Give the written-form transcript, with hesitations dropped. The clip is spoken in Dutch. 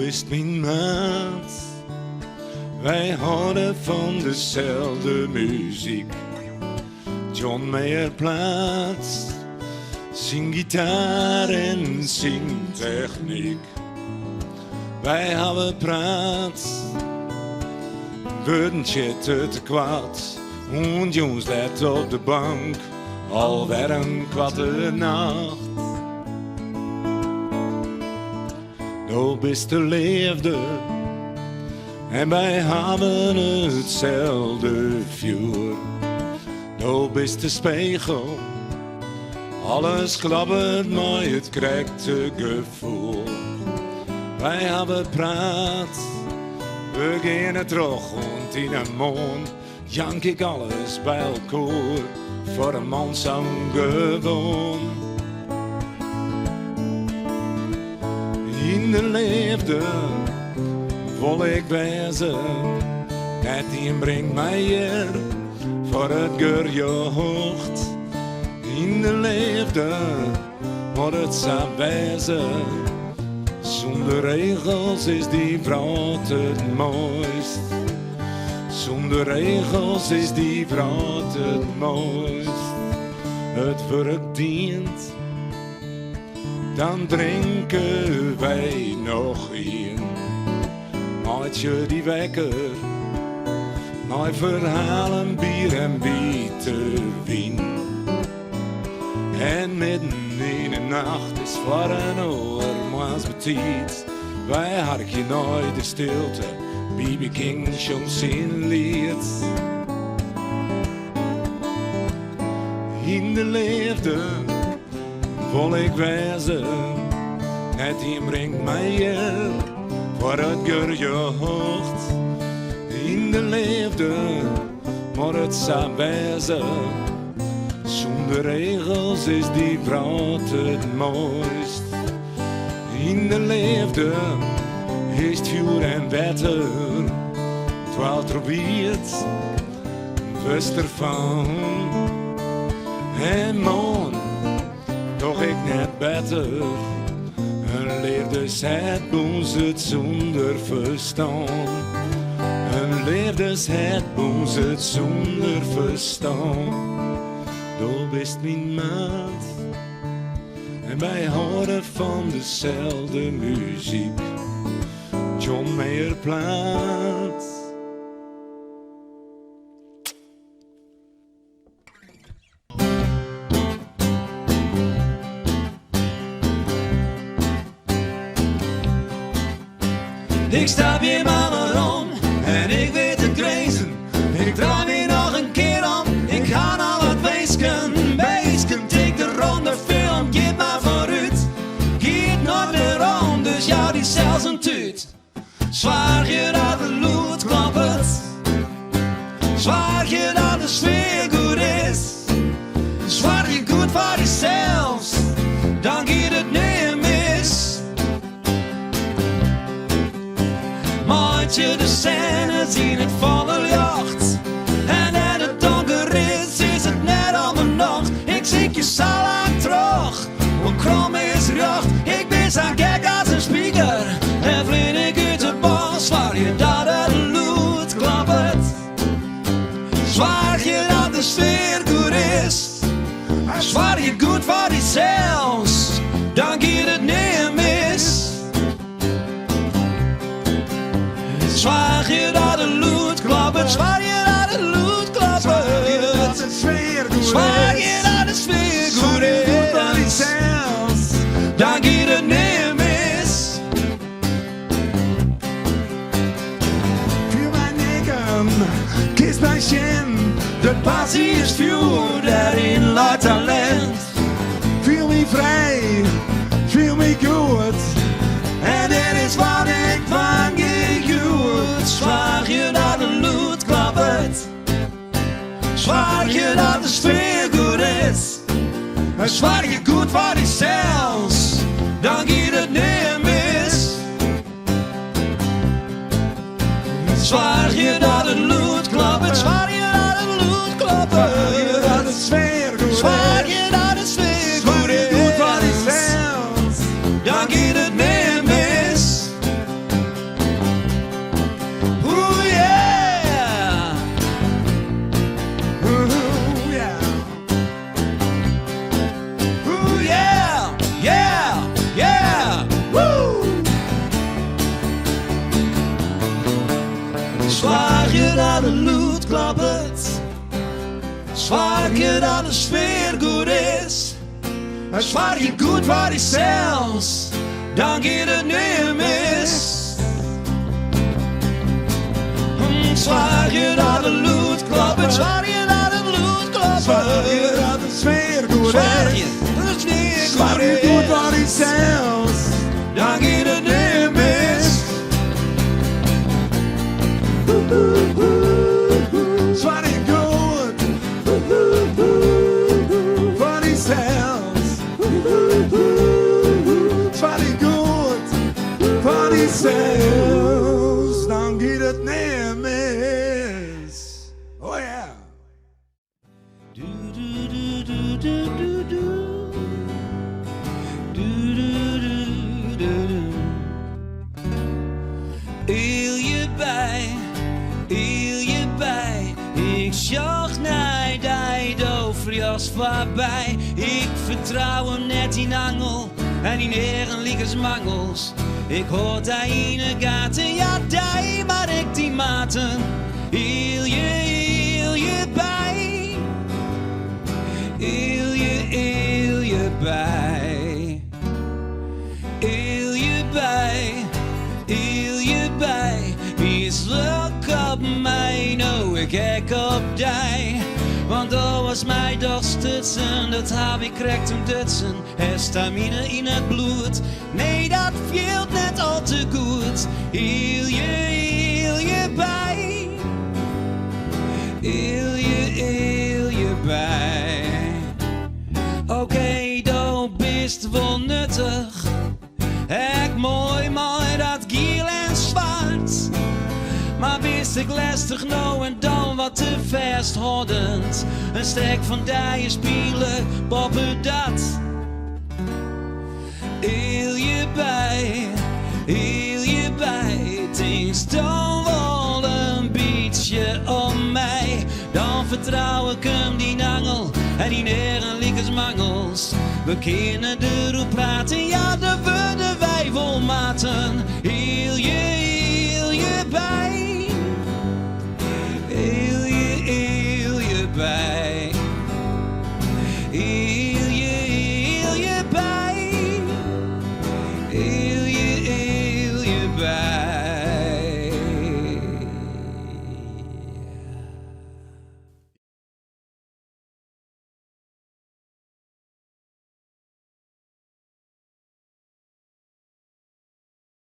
bist mijn maat. Wij houden van dezelfde muziek. John Mayer plaats, zijn gitaar en zijn techniek. Wij hebben praat, worden chatten te kwaad. En Jones let op de bank, alweer een kwarte nacht. Nou bist de liefde en wij hebben hetzelfde vuur. Nou bist de spiegel, alles klappert maar het correcte gevoel. Wij hebben praat, we gaan terug en in een mond jank ik alles bij elkaar voor een man zo gewoon. In de liefde wil ik wezen, net die brengt mij hier voor het gejocht. In de liefde moet het zo wezen, zonder regels is die vrouw het mooist. Zonder regels is die vrouw het mooist. Het werk dient, dan drinken wij nog een. Maakt je die wekker, mijn verhalen, bier en bietenwien. En midden in de nacht is voor een oor maar betiet. Wij harken nooit de stilte, B.B. King schon zijn lied. In de liefde wil ik wezen, net die brengt mij hier voor het gejocht. In de liefde moet het zo wezen, zonder regels is die vrouw het mooist. In de liefde is het vuur en wetter, terwijl probeert, wist ervan. En man, toch ik net beter. Een leefde het boos het zonder verstand. Een leefde het boos het zonder verstand. Du bist mijn maat en wij houden van dezelfde muziek. John Mayer plaats. Ik stap je maar om en ik weet de grenzen. Ik draai me nog een keer om, ik ga naar wat weesken. Weesken, tik de ronde film, geef maar vooruit. Giet nooit meer om, dus jou die zelfs een tuut. Zwaar je dat de lood kloppert, zwaar je dat de sfeer goed is. Zwaar je goed voor jezelf, dan gaat het niet mis. Maakt je de scènes in het volle jacht. En in het donker is het net al de nacht. Ik zie je zo lang terug, want krom is recht. Ik ben zo gek als een spieker en vlieg ik uit de bos waar je dat het lood klappert. Zwaar je dat de sfeer goed is, zwaar je goed voor jezelf, dan gaat het niet mis. Zwaar je dat de lood klappert, zwaar je dat de lood klappert. Zwaar je dat de sfeer goed is, zwaar je dat de sfeer goed is, dan gaat het niet mis. Für mijn nikken, kies mijn shin. De passie is vuur, daarin laat talent. Voel me vrij, voel me goed. En dit is wat ik van je goed. Zwaar je dat de lood klappert, zwaar je dat de sfeer goed is. Zwaar je goed voor jezelf, dan gaat het niet mis. Zwaar je dat de lood klappert, zwaar je dat de lood klappert. Zwaar je dat de sfeer goed is, zwaar je dat de sfeer goed is. goed voor jezelf, Dan gaat het niet mis. dat de sfeer goed is. En zwaar je goed voor jezelf, dan gaat het niet mis. Zwaar je dat de lood klopt, zwaar je dat het lood klopt. Zwaar je dat de sfeer goed is. Zwaar je dat de sfeer Zwaar je goed voor jezelf, dan gaat het niet mis. zwaar je goed voor jezelf. Zwaar je goed voor jezelf, dan gaat het niet mis. Oh ja. Heel je bij, ik zag naar die doofjas voorbij. Ik vertrouw hem net in angel en in heren liekers mangels. Ik hoor die in de gaten, ja die, maar ik die maten. Heel je bij, heel je bij, heel je bij, heel je bij. Is look op mij, nou ik kijk op die. Want dat was mij dorstutsen, dat heb ik krekt hem dutsen. Er stamine in het bloed, nee dat viel net al te goed. Heel je bij, heel je bij. Oké, dat bist wel nuttig, echt mooi dat giel en zwart. Maar wist ik lastig nou en dan wat te vasthoudend. Een stek van die spielen, poppen dat. Heel je bij, het is dan wel een beetje om mij. Dan vertrouw ik hem die angel en die neren liekers mangels. We kunnen erop praten, ja de worden wij vol maten.